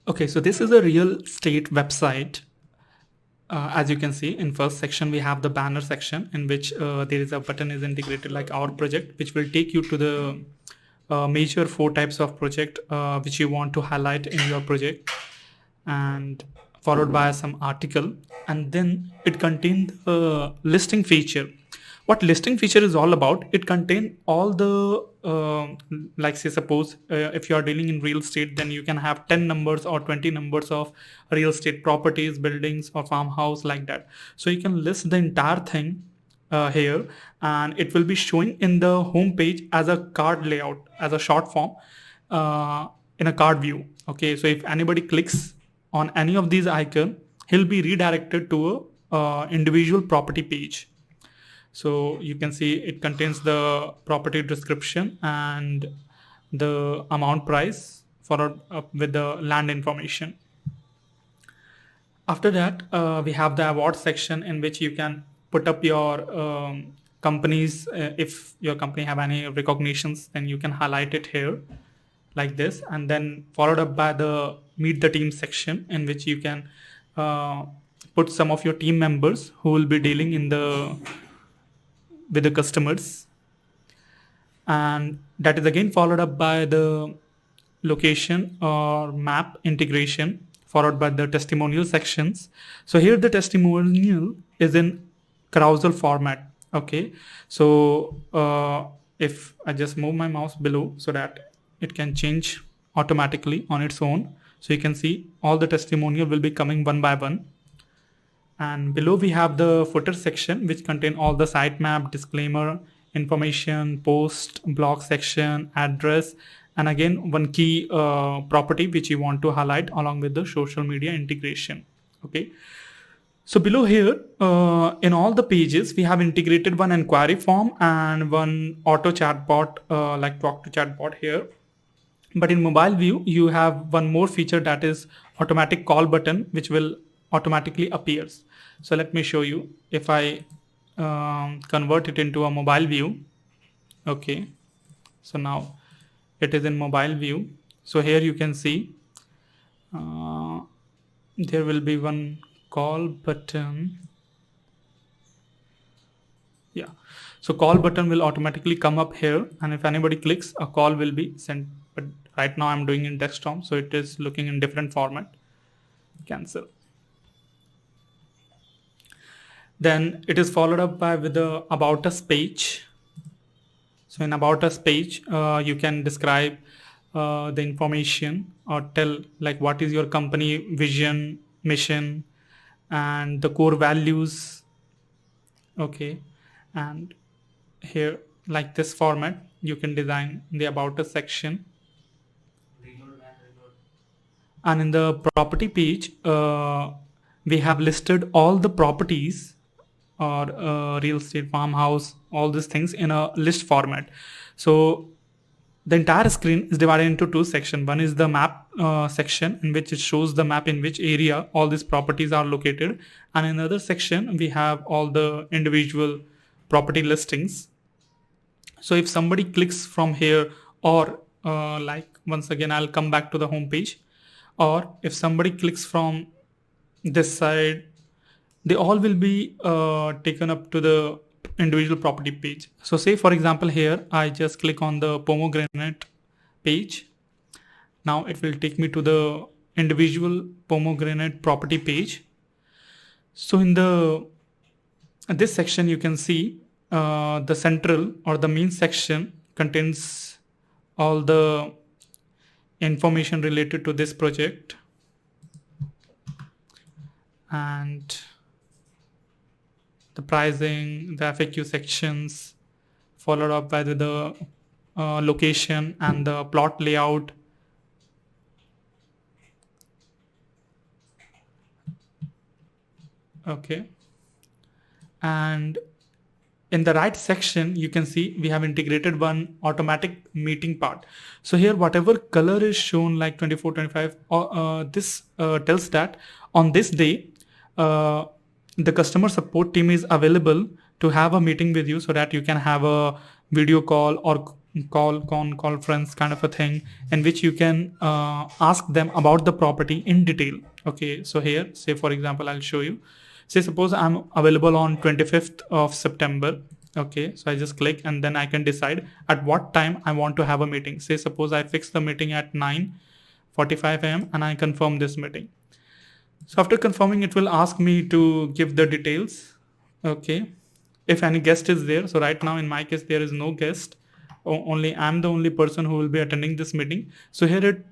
Okay, so this is a real estate website. As you can see, in first section we have the banner section, in which there is a button is integrated like our project, which will take you to the major 4 types of project which you want to highlight in your project, and followed by some article, and then it contains the listing feature. What listing feature is all about, it contains all the like say suppose if you are dealing in real estate, then you can have 10 numbers or 20 numbers of real estate properties, buildings or farmhouse like that. So you can list the entire thing here, and it will be showing in the home page as a card layout, as a short form, in a card view. Okay, so if anybody clicks on any of these icon, he'll be redirected to a individual property page. So you can see it contains the property description and the amount price followed up with the land information. After that, we have the award section, in which you can put up your companies. If your company have any recognitions, then you can highlight it here like this, and then followed up by the meet the team section, in which you can put some of your team members who will be dealing with the customers, and that is again followed up by the location or map integration, followed by the testimonial sections. So here the testimonial is in carousel format. Okay, so if I just move my mouse below so that it can change automatically on its own, so you can see all the testimonial will be coming one by one. And below we have the footer section, which contain all the sitemap, disclaimer, information, post, blog section, address, and again one key property which you want to highlight along with the social media integration. Okay, so below here in all the pages we have integrated one inquiry form and one auto chatbot, like talk to chatbot here. But in mobile view you have one more feature, that is automatic call button, which will automatically appears. So let me show you. If I convert it into a mobile view, okay, so now it is in mobile view. So here you can see there will be one call button. Yeah, so call button will automatically come up here, and if anybody clicks, a call will be sent. But right now I'm doing in desktop, so it is looking in different format. Cancel. Then it is followed up by with the about us page. So in about us page, you can describe the information or tell like what is your company vision, mission, and the core values. Okay, and here like this format you can design the about us section. And in the property page, we have listed all the properties or real estate, farmhouse, all these things in a list format. So the entire screen is divided into 2 sections. One is the map section, in which it shows the map in which area all these properties are located, and in another section we have all the individual property listings. So if somebody clicks from here, or like once again I'll come back to the home page, or if somebody clicks from this side, they all will be taken up to the individual property page. So say for example here I just click on the pomegranate page. Now it will take me to the individual pomegranate property page. So in this section you can see the central or the main section contains all the information related to this project, and the pricing, the FAQ sections, followed up by the location and the plot layout. Okay, and in the right section you can see we have integrated one automatic meeting part. So here whatever color is shown like 24, 25, this tells that on this day the customer support team is available to have a meeting with you, so that you can have a video call or conference kind of a thing, in which you can ask them about the property in detail. Okay, so here, say for example, I'll show you. Say suppose I'm available on 25th of September. Okay, so I just click and then I can decide at what time I want to have a meeting. Say suppose I fix the meeting at 9:45 a.m. and I confirm this meeting. So after confirming, it will ask me to give the details. Okay, if any guest is there. So right now in my case there is no guest. Only I'm the only person who will be attending this meeting. So here it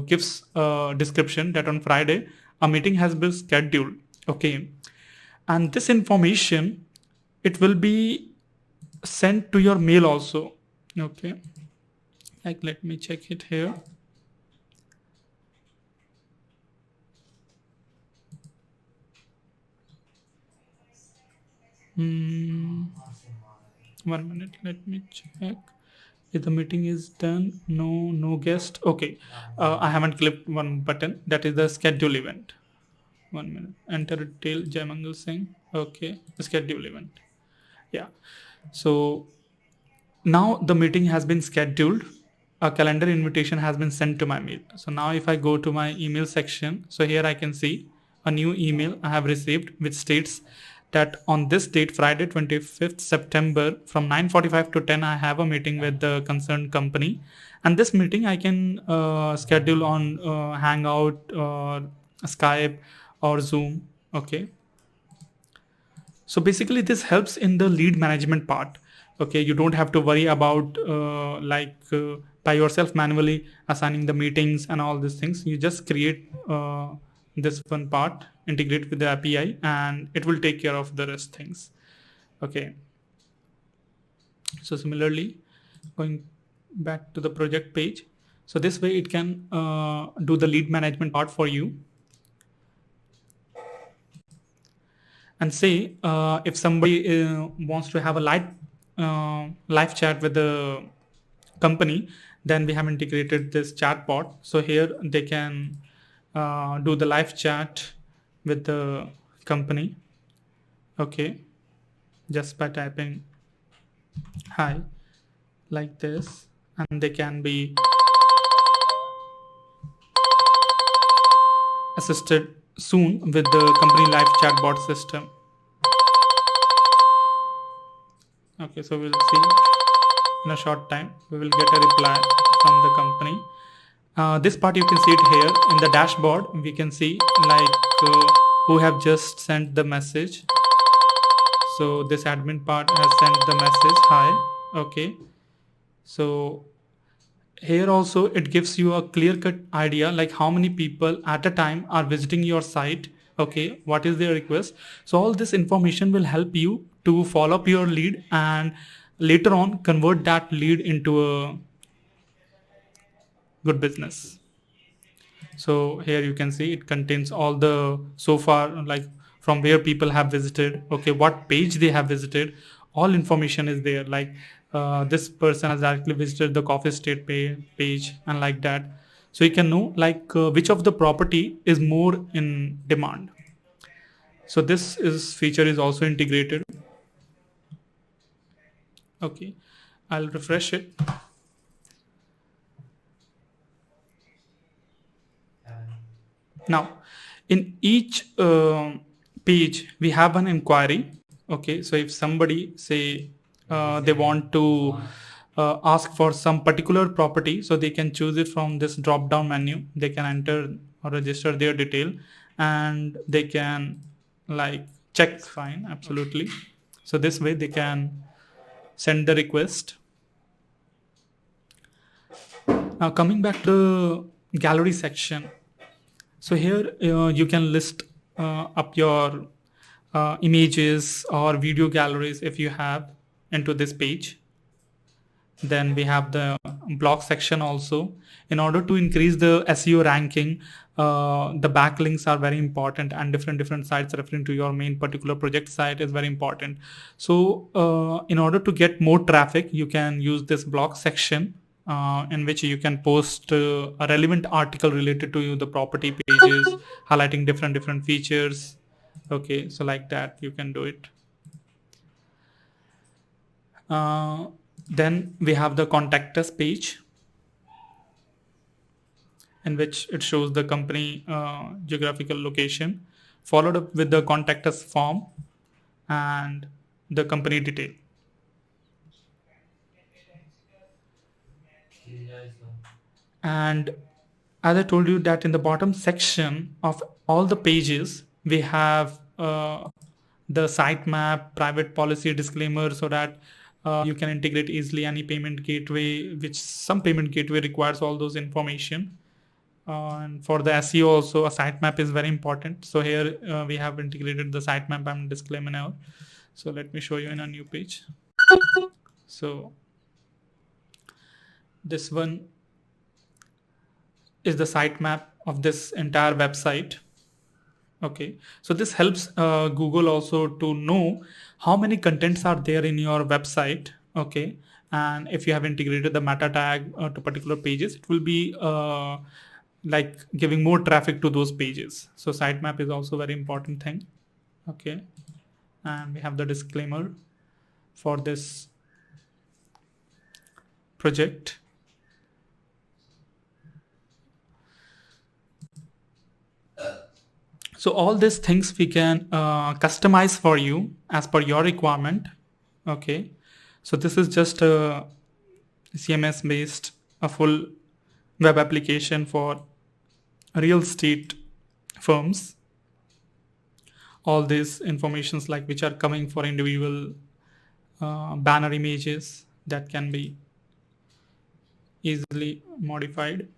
gives a description that on Friday a meeting has been scheduled. Okay, and this information, it will be sent to your mail also. Okay, like let me check it here. One minute, let me check if the meeting is done. No guest. Okay, I haven't clicked one button, that is the schedule event. One minute, enter detail, jaimangalsci. Okay, the schedule event. Yeah, so now the meeting has been scheduled. A calendar invitation has been sent to my mail. So now if I go to my email section, so here I can see a new email I have received which states that on this date, Friday 25th September, from 9:45 to 10, I have a meeting with the concerned company, and this meeting I can schedule on Hangout or Skype or Zoom. Okay, so basically this helps in the lead management part. Okay, you don't have to worry about by yourself manually assigning the meetings and all these things. You just create this one part, integrate with the API, and it will take care of the rest things. Okay, so similarly, going back to the project page, so this way it can do the lead management part for you. And say if somebody wants to have a live chat with the company, then we have integrated this chatbot. So here they can do the live chat with the company. Okay, just by typing hi like this, and they can be assisted soon with the company live chatbot system. Okay, so we'll see in a short time we will get a reply from the company. This part you can see it here in the dashboard. We can see who have just sent the message. So this admin part has sent the message hi. Okay, so here also it gives you a clear-cut idea like how many people at a time are visiting your site. Okay, what is their request. So all this information will help you to follow up your lead and later on convert that lead into a good business. So here you can see it contains all the so far, like from where people have visited, okay, what page they have visited, all information is there, like this person has directly visited the coffee state page and like that. So you can know which of the property is more in demand. So this is feature is also integrated. Okay, I'll refresh it. Now, in each page, we have an inquiry. Okay, so if somebody say they want to ask for some particular property, so they can choose it from this drop down menu. They can enter or register their detail, and they can check fine, absolutely. So this way they can send the request. Now coming back to the gallery section. So here you can list up your images or video galleries if you have into this page. Then we have the blog section also. In order to increase the SEO ranking, the backlinks are very important, and different sites referring to your main particular project site is very important. So in order to get more traffic, you can use this blog section in which you can post a relevant article related to the property pages, highlighting different features. Okay, so like that you can do it. Then we have the contact us page, in which it shows the company geographical location, followed up with the contact us form and the company detail. And as I told you that in the bottom section of all the pages, we have the sitemap, private policy disclaimer, so that you can integrate easily any payment gateway, which some payment gateway requires all those information. And for the SEO also, a sitemap is very important. So here we have integrated the sitemap and disclaimer now. So let me show you in a new page. So this one is the sitemap of this entire website. Okay, so this helps Google also to know how many contents are there in your website. Okay, and if you have integrated the meta tag to particular pages, it will be like giving more traffic to those pages. So sitemap is also very important thing. Okay, and we have the disclaimer for this project. So all these things we can customize for you as per your requirement. Okay, so this is just a CMS based a full web application for real estate firms. All these informations like which are coming for individual banner images that can be easily modified.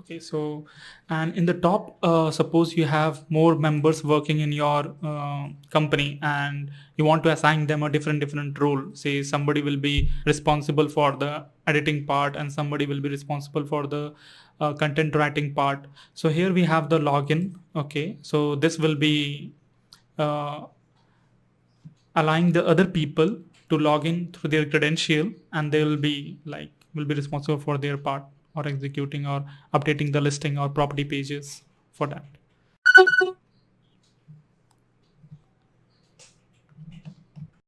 Okay, so and in the top, suppose you have more members working in your company and you want to assign them a different role. Say somebody will be responsible for the editing part and somebody will be responsible for the content writing part. So here we have the login. Okay, so this will be uh, allowing the other people to log in through their credential, and they will be responsible for their part or executing or updating the listing or property pages for that.